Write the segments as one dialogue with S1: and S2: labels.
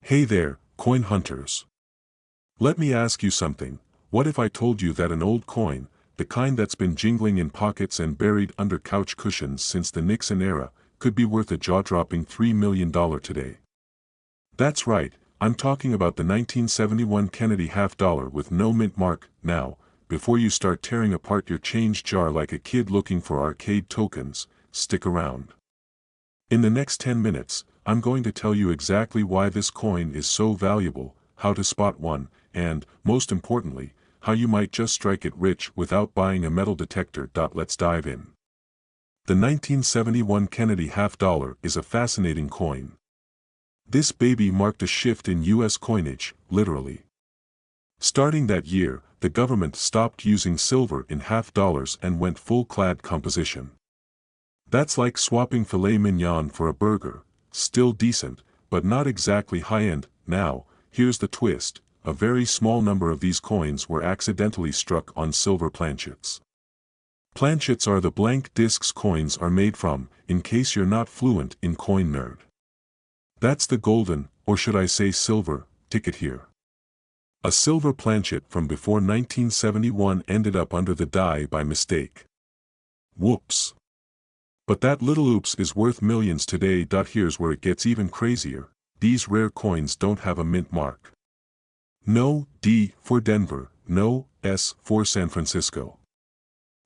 S1: Hey there, coin hunters. Let me ask you something. What if I told you that an old coin, the kind that's been jingling in pockets and buried under couch cushions since the Nixon era, could be worth a jaw-dropping $3 million today? That's right, I'm talking about the 1971 Kennedy half-dollar with no mint mark. Now, before you start tearing apart your change jar like a kid looking for arcade tokens, stick around. In the next 10 minutes, I'm going to tell you exactly why this coin is so valuable, how to spot one, and, most importantly, how you might just strike it rich without buying a metal detector. Let's dive in. The 1971 Kennedy half-dollar is a fascinating coin. This baby marked a shift in U.S. coinage, literally. Starting that year, the government stopped using silver in half-dollars and went full-clad composition. That's like swapping filet mignon for a burger, still decent, but not exactly high-end. Now, here's the twist, a very small number of these coins were accidentally struck on silver planchets. Planchets are the blank discs coins are made from, in case you're not fluent in coin nerd. That's the golden, or should I say silver, ticket here. A silver planchet from before 1971 ended up under the die by mistake. Whoops. But that little oops is worth millions today. Here's where it gets even crazier. These rare coins don't have a mint mark. No D for Denver, no S for San Francisco.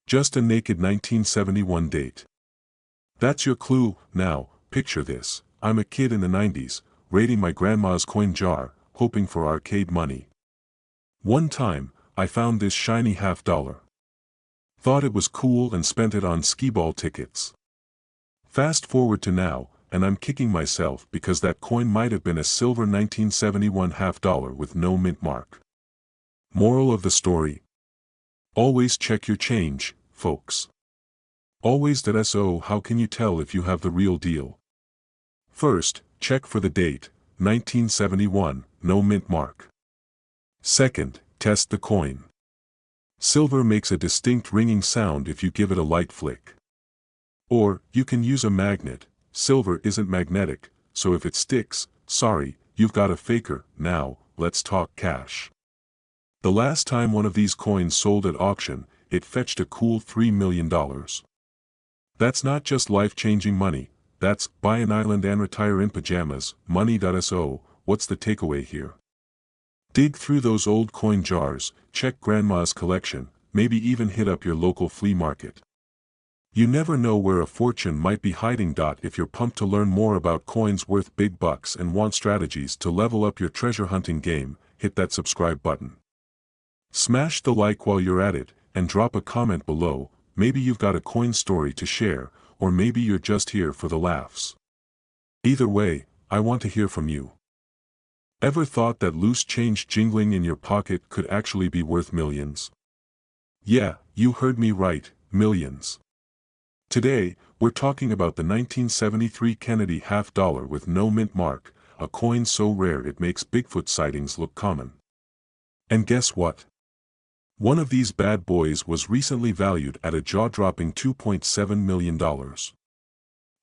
S1: Just a naked 1971 date. That's your clue. Now, picture this. I'm a kid in the 90s, raiding my grandma's coin jar, hoping for arcade money. One time, I found this shiny half-dollar. Thought it was cool and spent it on skee-ball tickets. Fast forward to now, and I'm kicking myself because that coin might have been a silver 1971 half-dollar with no mint mark. Moral of the story? Always check your change, folks. Always. So how can you tell if you have the real deal? First, check for the date, 1971, no mint mark. Second, test the coin. Silver makes a distinct ringing sound if you give it a light flick. Or, you can use a magnet. Silver isn't magnetic, so if it sticks, sorry, you've got a faker. Now, let's talk cash. The last time one of these coins sold at auction, it fetched a cool $3 million. That's not just life-changing money, that's buy an island and retire in pajamas, money. So, what's the takeaway here? Dig through those old coin jars, check grandma's collection, maybe even hit up your local flea market. You never know where a fortune might be hiding. If you're pumped to learn more about coins worth big bucks and want strategies to level up your treasure hunting game, hit that subscribe button. Smash the like while you're at it, and drop a comment below. Maybe you've got a coin story to share, or maybe you're just here for the laughs. Either way, I want to hear from you. Ever thought that loose change jingling in your pocket could actually be worth millions? Yeah, you heard me right, millions. Today, we're talking about the 1973 Kennedy half-dollar with no mint mark, a coin so rare it makes Bigfoot sightings look common. And guess what? One of these bad boys was recently valued at a jaw-dropping $2.7 million.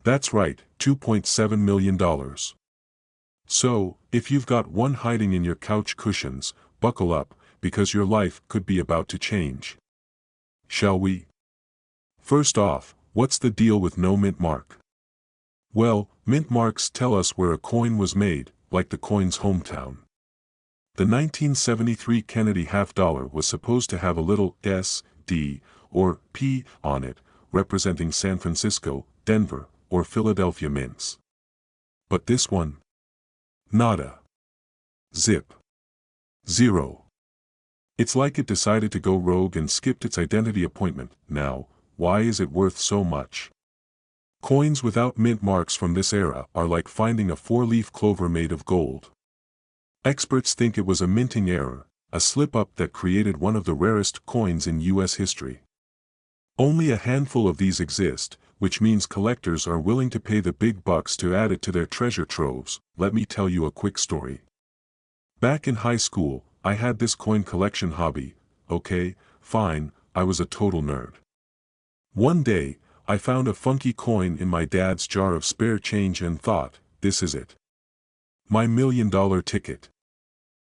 S1: That's right, $2.7 million. So, if you've got one hiding in your couch cushions, buckle up, because your life could be about to change. Shall we? First off, what's the deal with no mint mark? Well, mint marks tell us where a coin was made, like the coin's hometown. The 1973 Kennedy half-dollar was supposed to have a little S, D, or P on it, representing San Francisco, Denver, or Philadelphia mints. But this one? Nada. Zip. Zero. It's like it decided to go rogue and skipped its identity appointment. Now, why is it worth so much? Coins without mint marks from this era are like finding a four-leaf clover made of gold. Experts think it was a minting error, a slip-up that created one of the rarest coins in U.S. history. Only a handful of these exist, which means collectors are willing to pay the big bucks to add it to their treasure troves. Let me tell you a quick story. Back in high school, I had this coin collection hobby. Okay, fine, I was a total nerd. One day, I found a funky coin in my dad's jar of spare change and thought, this is it. My $1 million ticket.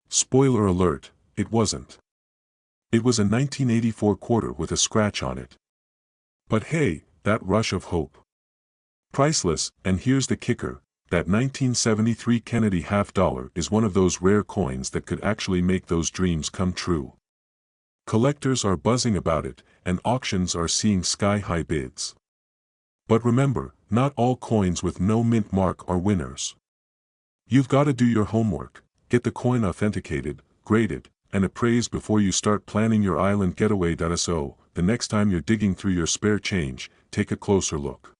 S1: Spoiler alert, it wasn't. It was a 1984 quarter with a scratch on it. But hey, that rush of hope. Priceless, and here's the kicker, that 1973 Kennedy half-dollar is one of those rare coins that could actually make those dreams come true. Collectors are buzzing about it, and auctions are seeing sky-high bids. But remember, not all coins with no mint mark are winners. You've got to do your homework, get the coin authenticated, graded, and appraised before you start planning your island getaway. So, the next time you're digging through your spare change, take a closer look.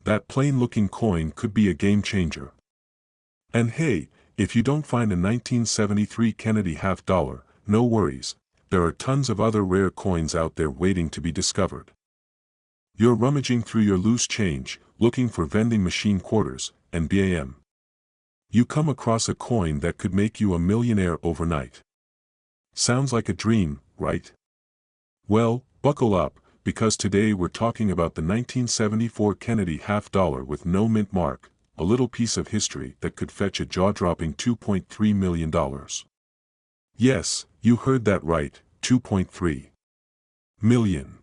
S1: That plain-looking coin could be a game changer. And hey, if you don't find a 1973 Kennedy half-dollar, no worries, there are tons of other rare coins out there waiting to be discovered. You're rummaging through your loose change, looking for vending machine quarters, and bam. You come across a coin that could make you a millionaire overnight. Sounds like a dream, right? Well, buckle up, because today we're talking about the 1974 Kennedy half-dollar with no mint mark, a little piece of history that could fetch a jaw-dropping $2.3 million. Yes, you heard that right, $2.3 million.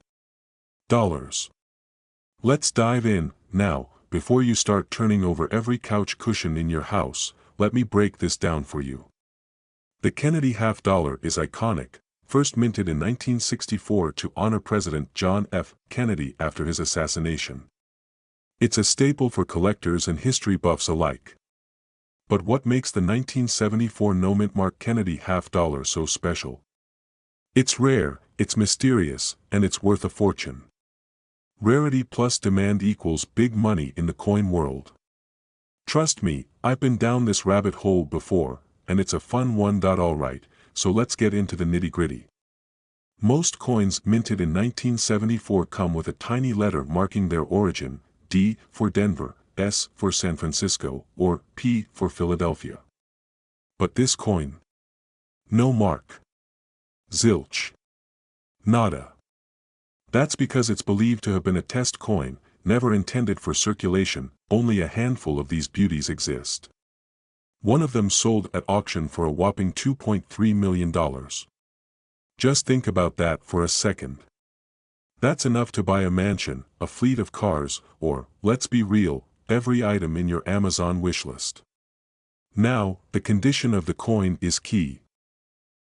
S1: Let's dive in. Now, before you start turning over every couch cushion in your house, let me break this down for you. The Kennedy half-dollar is iconic, first minted in 1964 to honor President John F. Kennedy after his assassination. It's a staple for collectors and history buffs alike. But what makes the 1974 no-mint mark Kennedy half-dollar so special? It's rare, it's mysterious, and it's worth a fortune. Rarity plus demand equals big money in the coin world. Trust me, I've been down this rabbit hole before, and it's a fun one. Alright, so let's get into the nitty-gritty. Most coins minted in 1974 come with a tiny letter marking their origin, D for Denver, S for San Francisco, or P for Philadelphia. But this coin? No mark. Zilch. Nada. That's because it's believed to have been a test coin, never intended for circulation. Only a handful of these beauties exist. One of them sold at auction for a whopping $2.3 million. Just think about that for a second. That's enough to buy a mansion, a fleet of cars, or, let's be real, every item in your Amazon wishlist. Now, the condition of the coin is key.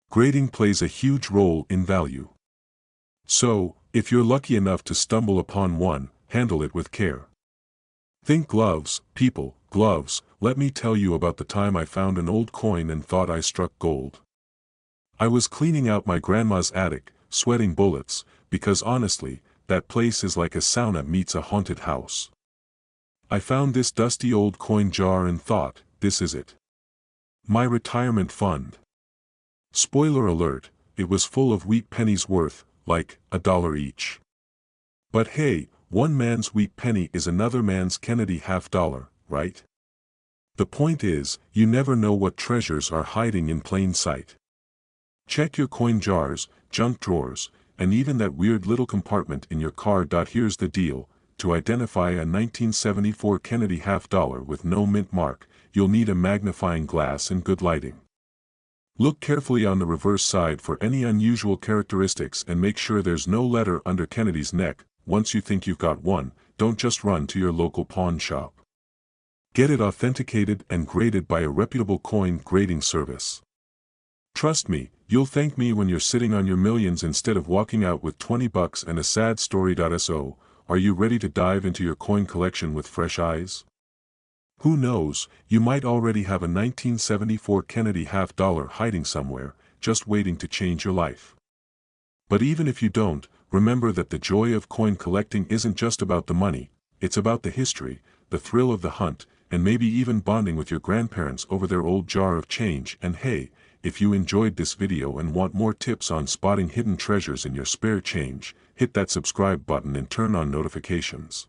S1: Grading plays a huge role in value. So, if you're lucky enough to stumble upon one, handle it with care. Think gloves, people, gloves. Let me tell you about the time I found an old coin and thought I struck gold. I was cleaning out my grandma's attic, sweating bullets, because honestly, that place is like a sauna meets a haunted house. I found this dusty old coin jar and thought, this is it. My retirement fund. Spoiler alert, it was full of wheat pennies worth, like, $1 each. But hey, one man's wheat penny is another man's Kennedy half-dollar, right? The point is, you never know what treasures are hiding in plain sight. Check your coin jars, junk drawers, and even that weird little compartment in your car. Here's the deal, to identify a 1974 Kennedy half-dollar with no mint mark, you'll need a magnifying glass and good lighting. Look carefully on the reverse side for any unusual characteristics and make sure there's no letter under Kennedy's neck. Once you think you've got one, don't just run to your local pawn shop. Get it authenticated and graded by a reputable coin grading service. Trust me, you'll thank me when you're sitting on your millions instead of walking out with $20 and a sad story. So, are you ready to dive into your coin collection with fresh eyes? Who knows, you might already have a 1974 Kennedy half-dollar hiding somewhere, just waiting to change your life. But even if you don't, remember that the joy of coin collecting isn't just about the money, it's about the history, the thrill of the hunt, and maybe even bonding with your grandparents over their old jar of change. And hey, if you enjoyed this video and want more tips on spotting hidden treasures in your spare change, hit that subscribe button and turn on notifications.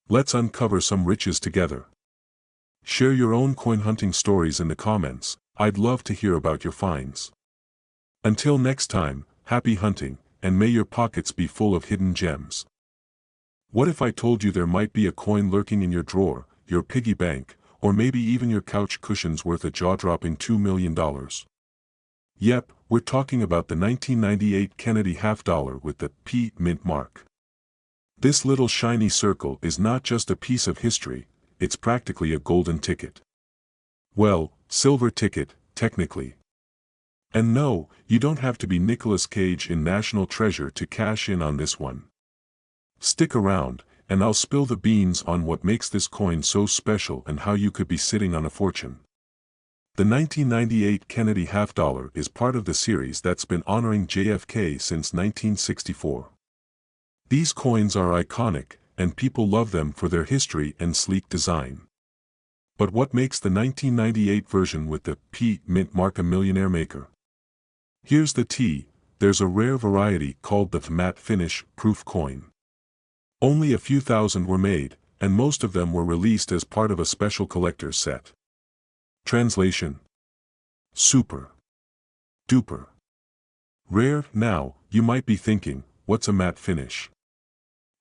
S1: Let's uncover some riches together. Share your own coin hunting stories in the comments. I'd love to hear about your finds. Until next time, happy hunting, and may your pockets be full of hidden gems. What if I told you there might be a coin lurking in your drawer, your piggy bank, or maybe even your couch cushions worth a jaw-dropping $2 million. Yep, we're talking about the 1998 Kennedy half-dollar with the P mint mark. This little shiny circle is not just a piece of history, it's practically a golden ticket. Well, silver ticket, technically. And no, you don't have to be Nicolas Cage in National Treasure to cash in on this one. Stick around, and I'll spill the beans on what makes this coin so special and how you could be sitting on a fortune. The 1998 Kennedy half-dollar is part of the series that's been honoring JFK since 1964. These coins are iconic, and people love them for their history and sleek design. But what makes the 1998 version with the P mint mark a millionaire maker? Here's the tea: there's a rare variety called the matte finish proof coin. Only a few thousand were made, and most of them were released as part of a special collector's set. Translation: super duper rare. Now, you might be thinking, what's a matte finish?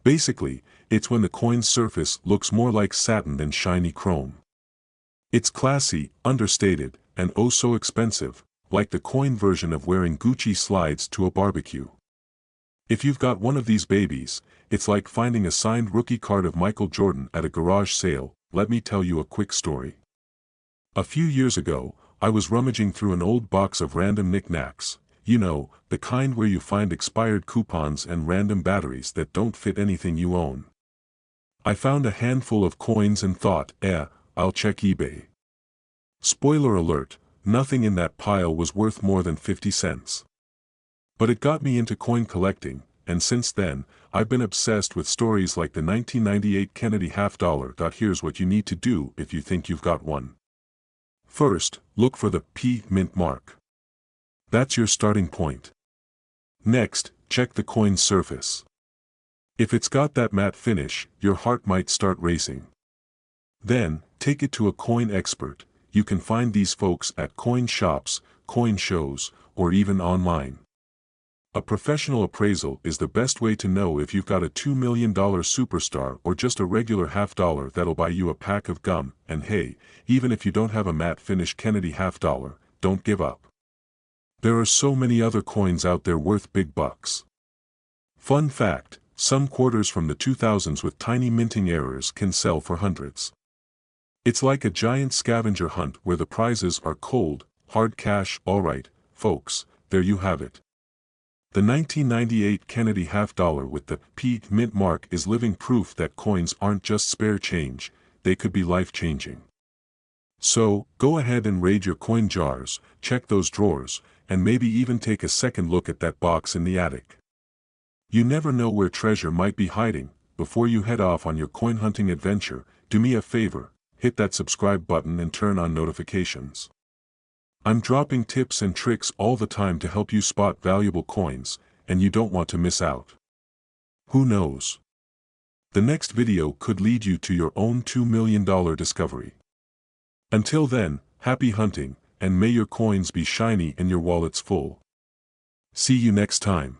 S1: Basically, it's when the coin's surface looks more like satin than shiny chrome. It's classy, understated, and oh so expensive, like the coin version of wearing Gucci slides to a barbecue. If you've got one of these babies, it's like finding a signed rookie card of Michael Jordan at a garage sale. Let me tell you a quick story. A few years ago, I was rummaging through an old box of random knickknacks, you know, the kind where you find expired coupons and random batteries that don't fit anything you own. I found a handful of coins and thought, I'll check eBay. Spoiler alert, nothing in that pile was worth more than 50 cents. But it got me into coin collecting, and since then, I've been obsessed with stories like the 1998 Kennedy half-dollar. Here's what you need to do if you think you've got one. First, look for the P mint mark. That's your starting point. Next, check the coin's surface. If it's got that matte finish, your heart might start racing. Then, take it to a coin expert. You can find these folks at coin shops, coin shows, or even online. A professional appraisal is the best way to know if you've got a $2 million superstar or just a regular half-dollar that'll buy you a pack of gum. And hey, even if you don't have a matte finish Kennedy half-dollar, don't give up. There are so many other coins out there worth big bucks. Fun fact, some quarters from the 2000s with tiny minting errors can sell for hundreds. It's like a giant scavenger hunt where the prizes are cold, hard cash. Alright, folks, there you have it. The 1998 Kennedy half-dollar with the P mint mark is living proof that coins aren't just spare change, they could be life-changing. So, go ahead and raid your coin jars, check those drawers, and maybe even take a second look at that box in the attic. You never know where treasure might be hiding. Before you head off on your coin hunting adventure, do me a favor, hit that subscribe button and turn on notifications. I'm dropping tips and tricks all the time to help you spot valuable coins, and you don't want to miss out. Who knows? The next video could lead you to your own $2 million discovery. Until then, happy hunting, and may your coins be shiny and your wallets full. See you next time.